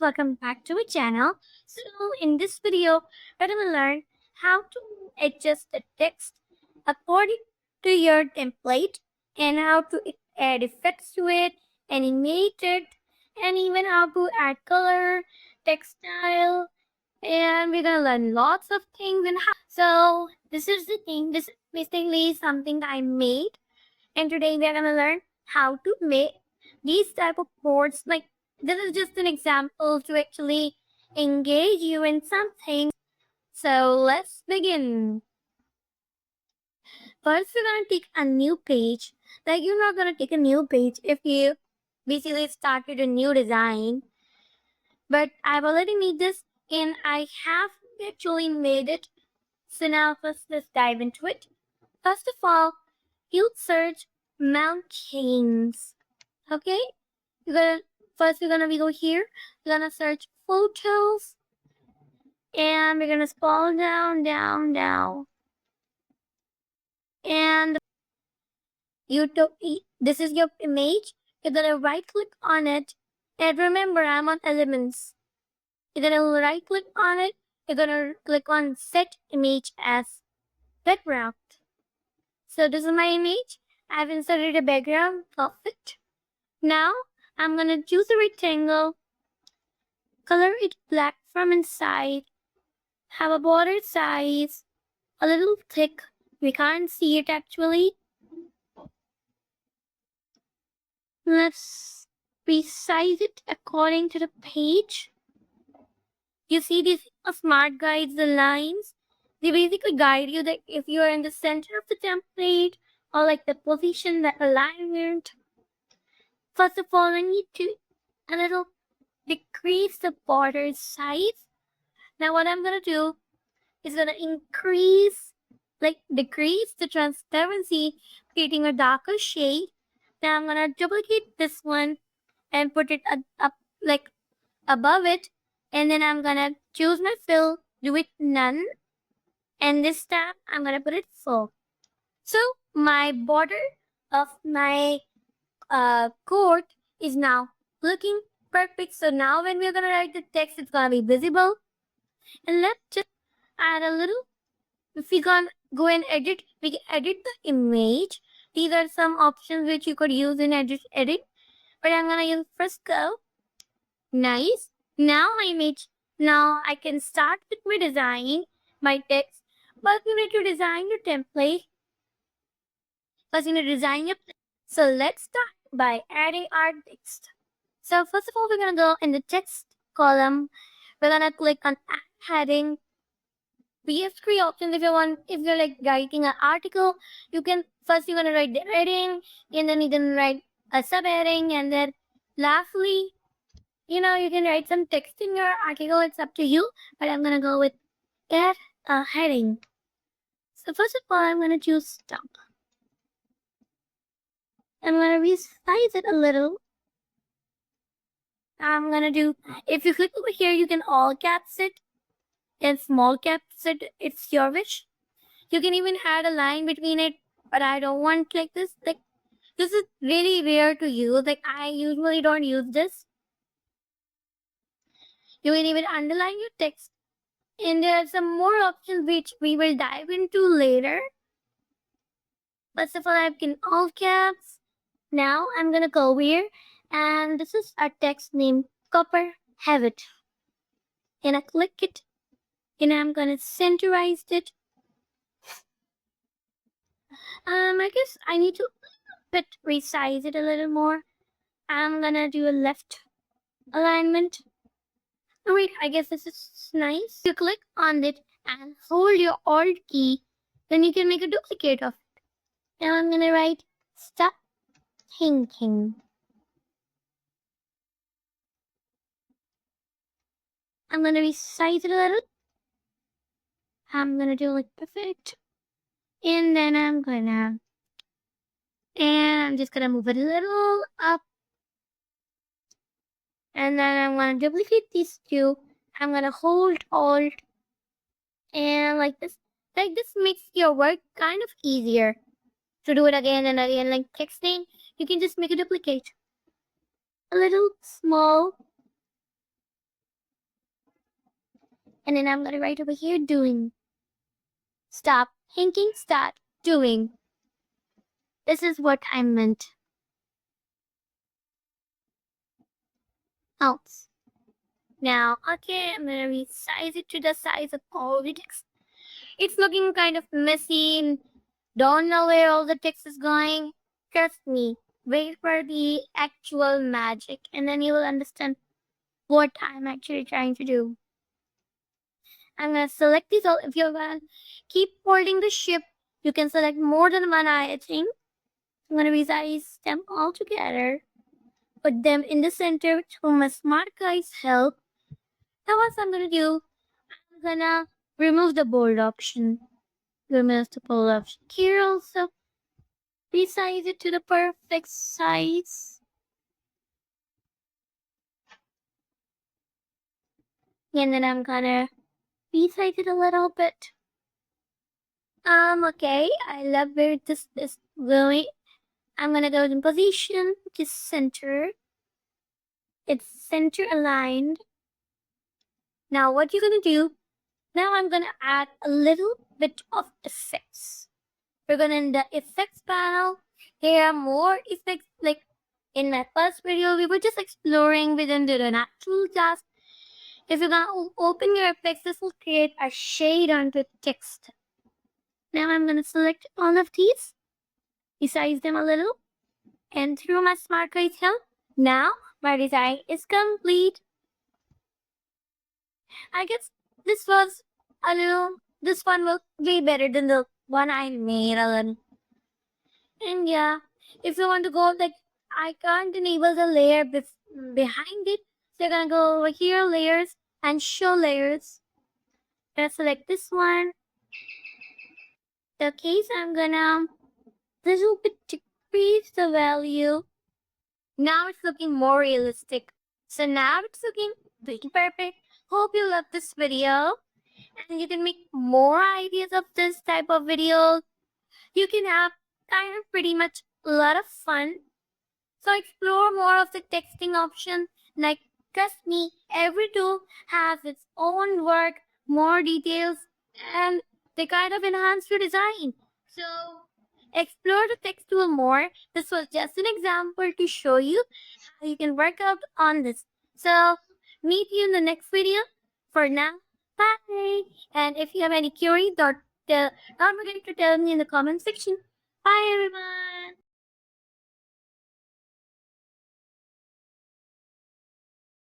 welcome back to my channel. So in this video, we're gonna learn how to adjust the text according to your template and how to add effects to it, animate it, and even how to add color, text style, and we're gonna learn lots of things and how. So this is the thing. This is basically something that I made, and today we're gonna learn how to make these type of boards. Like, this is just an example to actually engage you in something. So let's begin. First, we're gonna take a new page. Like, you're not gonna take a new page if you basically started a new design. But I've already made this and I have actually made it. So now first let's dive into it. First of all, you'll search mountains. Okay? We're gonna go here. We're gonna search photos, and we're gonna scroll down, down, down, and this is your image. You're gonna right click on it, and remember, I'm on elements. You're gonna right click on it. You're gonna click on set image as background. So this is my image. I've inserted a background. Perfect. Now I'm gonna choose a rectangle, color it black from inside, have a border size a little thick. We can't see it actually. Let's resize it according to the page. You see these smart guides, the lines. They basically guide you that if you are in the center of the template or like the position, the alignment. First of all, I need to a little decrease the border size. Now what I'm gonna do is gonna decrease the transparency, creating a darker shade. Now I'm gonna duplicate this one and put it up like above it, and then I'm gonna choose my fill, do it none, and this time I'm gonna put it full. So my border of my court is now looking perfect. So now when we're gonna write the text, it's gonna be visible. And let's just add a little. If we can go and edit, we can edit the image. These are some options which you could use in edit. But I'm gonna use Fresco. Nice. Now my image. Now I can start with my design, my text. But you need to design your template. First you need to design your. So let's start by adding our text. So first of all, we're gonna go in the text column. We're gonna click on add heading. We have three options. If you're like writing an article, you're gonna write the heading, and then you can write a subheading, and then lastly, you can write some text in your article. It's up to you, but I'm gonna go with add a heading. So first of all, I'm gonna choose stop. I'm gonna resize it a little. If you click over here, you can all caps it and small caps it. It's your wish. You can even add a line between it, but I don't want like this. Like, this is really rare to use. Like, I usually don't use this. You can even underline your text. And there are some more options which we will dive into later. First of all, I can all caps. Now I'm gonna go here, and this is our text named Copper Have It. And I click it, and I'm gonna centerize it. I guess I need to resize it a little more. I'm gonna do a left alignment. Oh wait, I guess this is nice. You click on it and hold your Alt key, then you can make a duplicate of it. Now I'm gonna write stop thinking. I'm gonna resize it a little. I'm gonna do like perfect. And then I'm just gonna move it a little up. And then I'm gonna duplicate these two. I'm gonna hold Alt and like this. Like, this makes your work kind of easier. To do it again and again, like texting, you can just make a duplicate. A little small. And then I'm gonna write over here doing. Stop thinking, start doing. This is what I meant. Else. Now, okay, I'm gonna resize it to the size of all the text. It's looking kind of messy and don't know where all the text is going. Trust me, wait for the actual magic and then you will understand what I'm actually trying to do. I'm gonna select these all. If you're gonna keep holding the ship, you can select more than one item. I'm gonna resize them all together, put them in the center through my smart guy's help. Now what I'm gonna do, I'm gonna remove the bold option. Remove the bold option here also. Resize it to the perfect size. And then I'm gonna resize it a little bit. Okay, I love where this is going. I'm gonna go in position to center. It's center aligned. Now what you're gonna do, now I'm gonna add a little bit of effects. We're gonna in the effects panel. There are more effects like in my first video, we were just exploring within the natural task. If you're gonna open your effects, this will create a shade onto text. Now I'm gonna select all of these, resize them a little, and through my smart grid help, now my design is complete. I guess this was a little, this one was way better than the one I made a little. And yeah, if you want to go like, I can't enable the layer behind it. So you're gonna go over here, layers, and show layers. Gonna select this one. Okay, so I'm gonna little bit decrease the value. Now it's looking more realistic. So now it's looking pretty perfect. Hope you love this video. And you can make more ideas of this type of videos. You can have kind of pretty much a lot of fun. So explore more of the texting option. Like, trust me, every tool has its own work, more details, and they kind of enhance your design. So explore the text tool more. This was just an example to show you how you can work out on this. So meet you in the next video. For now, bye. And if you have any queries, don't forget to tell me in the comment section. Bye everyone.